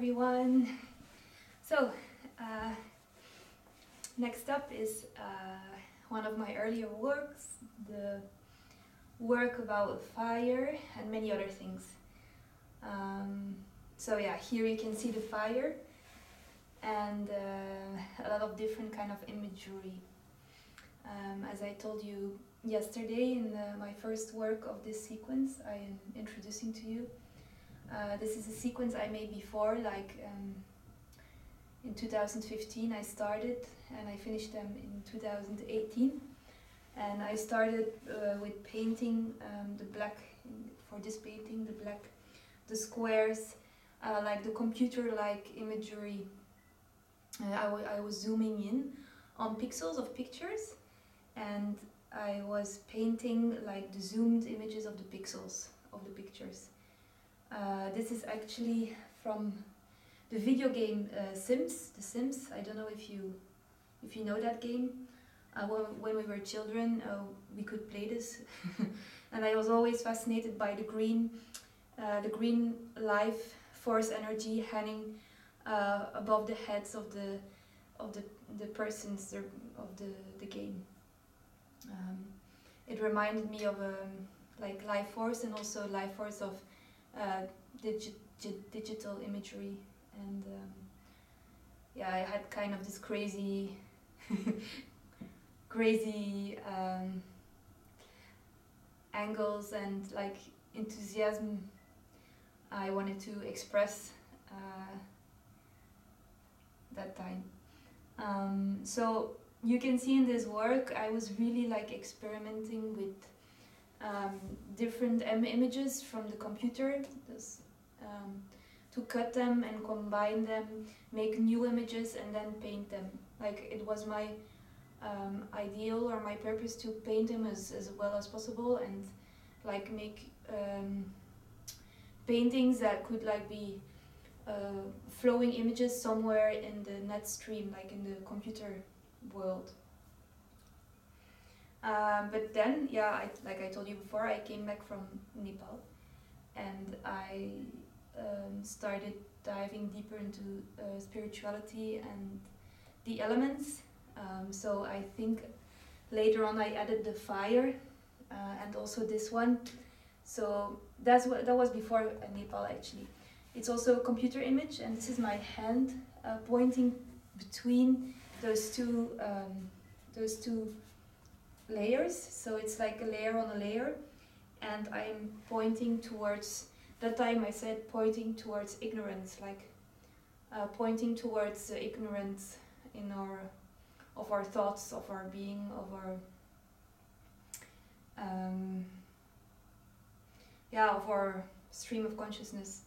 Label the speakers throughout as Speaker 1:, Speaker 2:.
Speaker 1: everyone. So, next up is one of my earlier works, the work about fire and many other things. So yeah, here you can see the fire and a lot of different kind of imagery. As I told you yesterday in my first work of this sequence I am introducing to you. This is a sequence I made before, in 2015 I started and I finished them in 2018. And I started with painting the black, for this painting, the squares, like the computer-like imagery. I was zooming in on pixels of pictures, and I was painting like the zoomed images of the pixels of the pictures. This is actually from the video game Sims. The Sims. I don't know if you know that game. When we were children, we could play this, and I was always fascinated by the green life force energy hanging above the heads of the persons of the game. It reminded me of like life force and also life force of digital imagery, and yeah, I had kind of this crazy angles and like enthusiasm I wanted to express that time. So you can see in this work I was really like experimenting with different images from the computer, to cut them and combine them, make new images and then paint them. Like it was my ideal or my purpose to paint them as well as possible and like make paintings that could like be flowing images somewhere in the net stream, like in the computer world. But then, yeah, like I told you before, I came back from Nepal and I started diving deeper into spirituality and the elements. So I think later on I added the fire and also this one. So that was before Nepal actually. It's also a computer image, and this is my hand pointing between those two layers. So it's like a layer on a layer, and I'm pointing towards. That time I said pointing towards ignorance, like pointing towards the ignorance of our thoughts, of our being, of our stream of consciousness,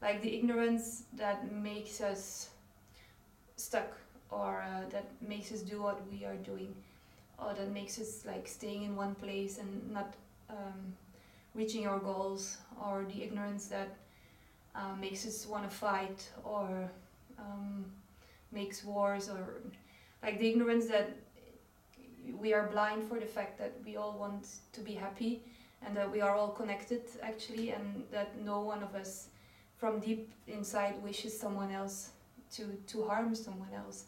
Speaker 1: like the ignorance that makes us stuck, or that makes us do what we are doing, or that makes us like staying in one place and not reaching our goals, or the ignorance that makes us want to fight or makes wars, or like the ignorance that we are blind for the fact that we all want to be happy and that we are all connected actually, and that no one of us from deep inside wishes someone else to harm someone else.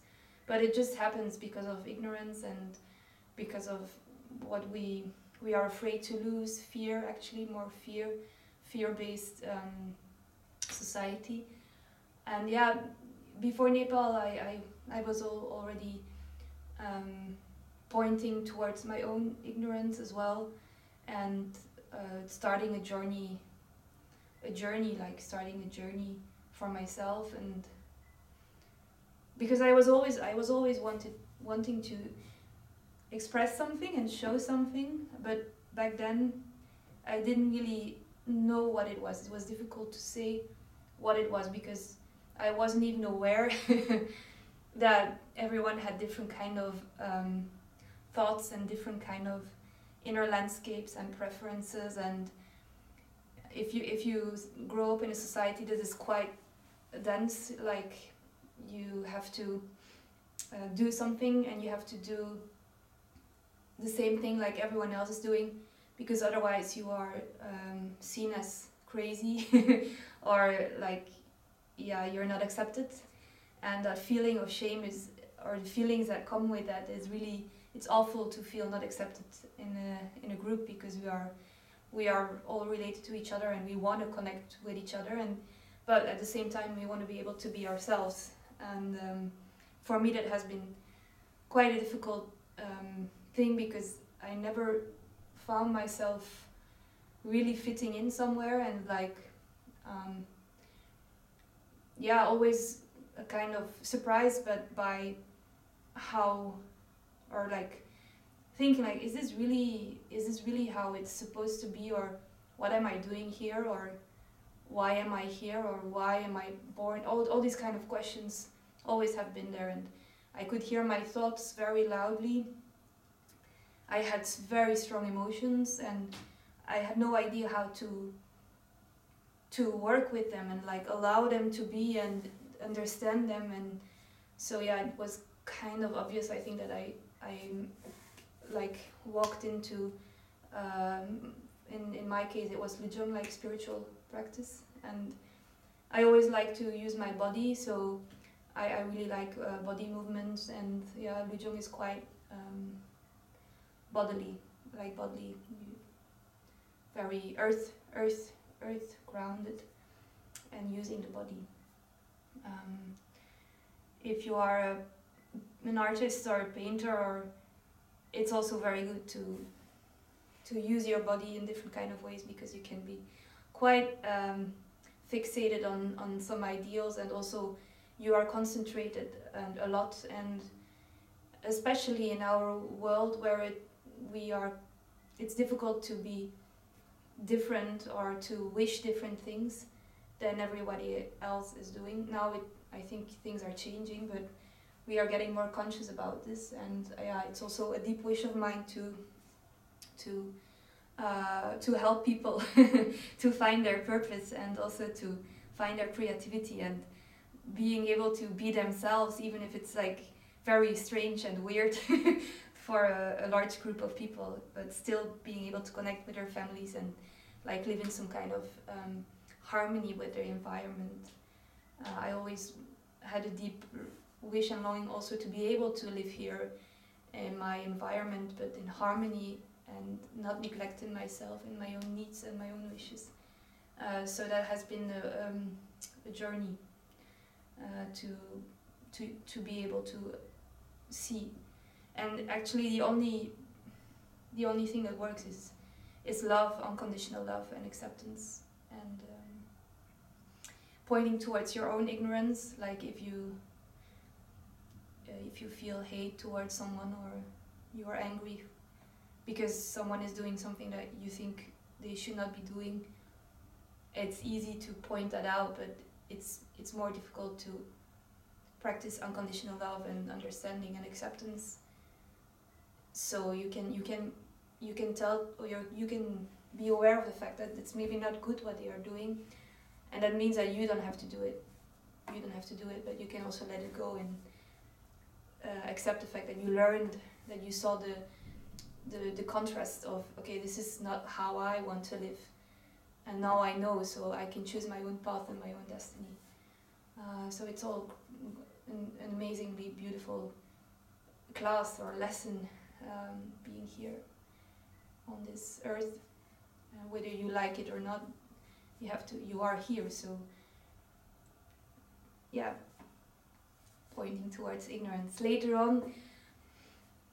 Speaker 1: But it just happens because of ignorance and because of what we are afraid to lose, fear, actually more fear-based society. And yeah, before Nepal I was already pointing towards my own ignorance as well, and starting a journey for myself, and because I was always wanting to express something and show something, but back then I didn't really know what it was. It was difficult to say what it was because I wasn't even aware that everyone had different kind of thoughts and different kind of inner landscapes and preferences, and if you grow up in a society that is quite dense, like you have to do something and you have to do the same thing like everyone else is doing, because otherwise you are seen as crazy or like you're not accepted, and that feeling of shame is, or the feelings that come with that is really, it's awful to feel not accepted in a group, because we are all related to each other and we want to connect with each other, and but at the same time we want to be able to be ourselves. And for me that has been quite a difficult thing, because I never found myself really fitting in somewhere, and like always a kind of surprised, but by how, or like thinking like, is this really how it's supposed to be, or what am I doing here, or why am I here, or why am I born? All these kind of questions always have been there, and I could hear my thoughts very loudly. I had very strong emotions, and I had no idea how to work with them and like allow them to be and understand them. And so it was kind of obvious, I think, that I like walked into in my case it was Lujong, like spiritual practice, and I always like to use my body, so I really like body movements, and Lujong is quite bodily, very earth grounded, and using the body. If you are an artist or a painter, or it's also very good to use your body in different kind of ways, because you can be quite fixated on some ideals, and also you are concentrated and a lot, and especially in our world where it's difficult to be different or to wish different things than everybody else is doing. Now I think things are changing, but we are getting more conscious about this, and it's also a deep wish of mine to help people to find their purpose, and also to find their creativity, and being able to be themselves, even if it's like very strange and weird for a large group of people, but still being able to connect with their families and like live in some kind of harmony with their environment. I always had a deep wish and longing also to be able to live here in my environment, but in harmony, and not neglecting myself and my own needs and my own wishes. So that has been a journey to be able to see. And actually the only thing that works is love, unconditional love and acceptance, and pointing towards your own ignorance. Like if you feel hate towards someone, or you are angry because someone is doing something that you think they should not be doing, it's easy to point that out, but it's more difficult to practice unconditional love and understanding and acceptance. So you can tell, or you can be aware of the fact that it's maybe not good what they are doing, and that means that you don't have to do it. But you can also let it go, and accept the fact that you learned, that you saw the contrast of, okay, this is not how I want to live, and now I know, so I can choose my own path and my own destiny. So it's all an amazingly beautiful class or lesson, being here on this earth. Whether you like it or not, you are here. So pointing towards ignorance. Later on,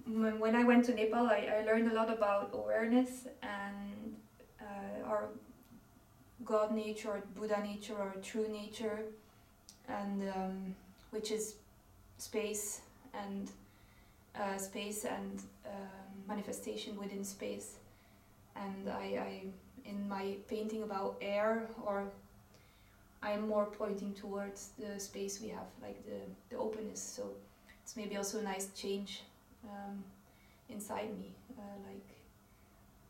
Speaker 1: when I went to Nepal, I learned a lot about awareness and our God nature, or Buddha nature, or true nature, and which is space and manifestation within space. And I in my painting about air, or I'm more pointing towards the space we have, like the openness. So it's maybe also a nice change inside me, like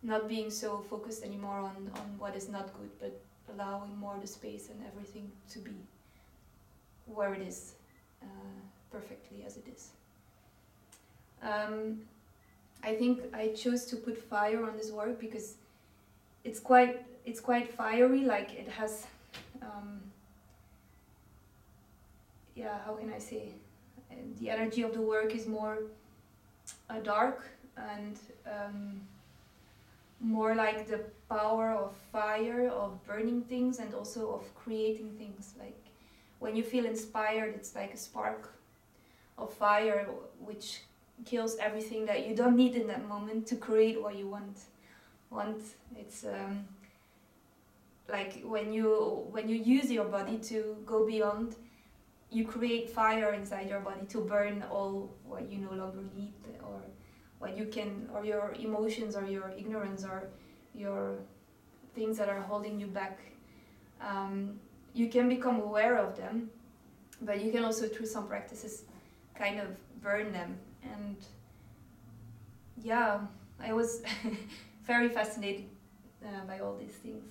Speaker 1: not being so focused anymore on what is not good, but allowing more the space and everything to be where it is, perfectly as it is. I think I chose to put fire on this work because it's quite fiery. Like it has yeah, how can I say, the energy of the work is more dark and more like the power of fire, of burning things, and also of creating things. Like when you feel inspired, it's like a spark of fire which kills everything that you don't need in that moment to create what you want. It's like when you use your body to go beyond, you create fire inside your body to burn all what you no longer need, or what you can, or your emotions, or your ignorance, or your things that are holding you back. You can become aware of them, but you can also, through some practices, kind of burn them. And yeah, I was very fascinated by all these things.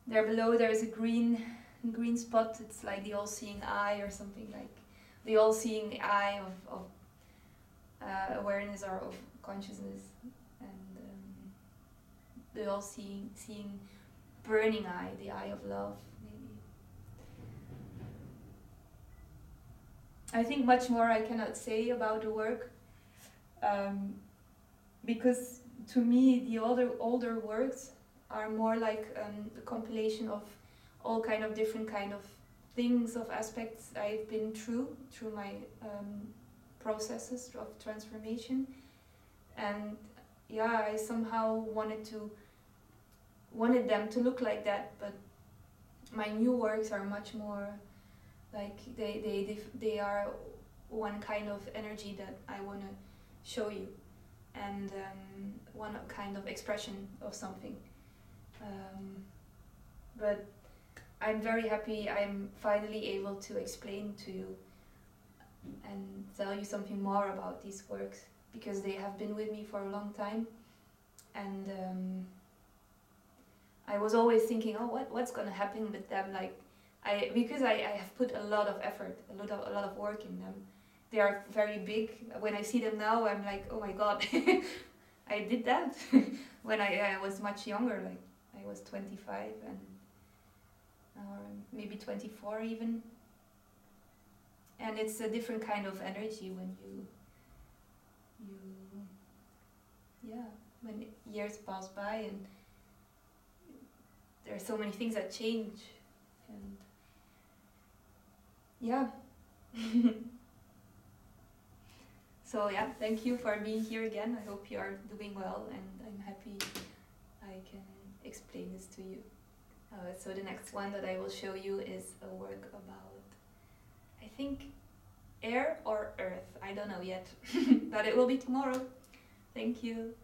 Speaker 1: There below there is a green spot. It's like the all-seeing eye, or something like the all-seeing eye of awareness, or of consciousness, and the all-seeing burning eye, the eye of love, maybe. I think much more I cannot say about the work, because to me the older works are more like a compilation of all kind of different kind of things, of aspects I've been through my processes of transformation. And yeah, I somehow wanted them to look like that, but my new works are much more like they are one kind of energy that I want to show you, and one kind of expression of something. But I'm very happy I'm finally able to explain to you and tell you something more about these works, because they have been with me for a long time. And I was always thinking, oh, what's gonna happen with them? Like, because I have put a lot of effort, a lot of work in them. They are very big. When I see them now, I'm like, oh my god, I did that when I was much younger. Like I was 25 or maybe 24 even. And it's a different kind of energy when when years pass by and there are so many things that change, and yeah. So yeah, thank you for being here again. I hope you are doing well, and I'm happy I can explain this to you. So the next one that I will show you is a work about, I think, air or earth. I don't know yet, but it will be tomorrow. Thank you.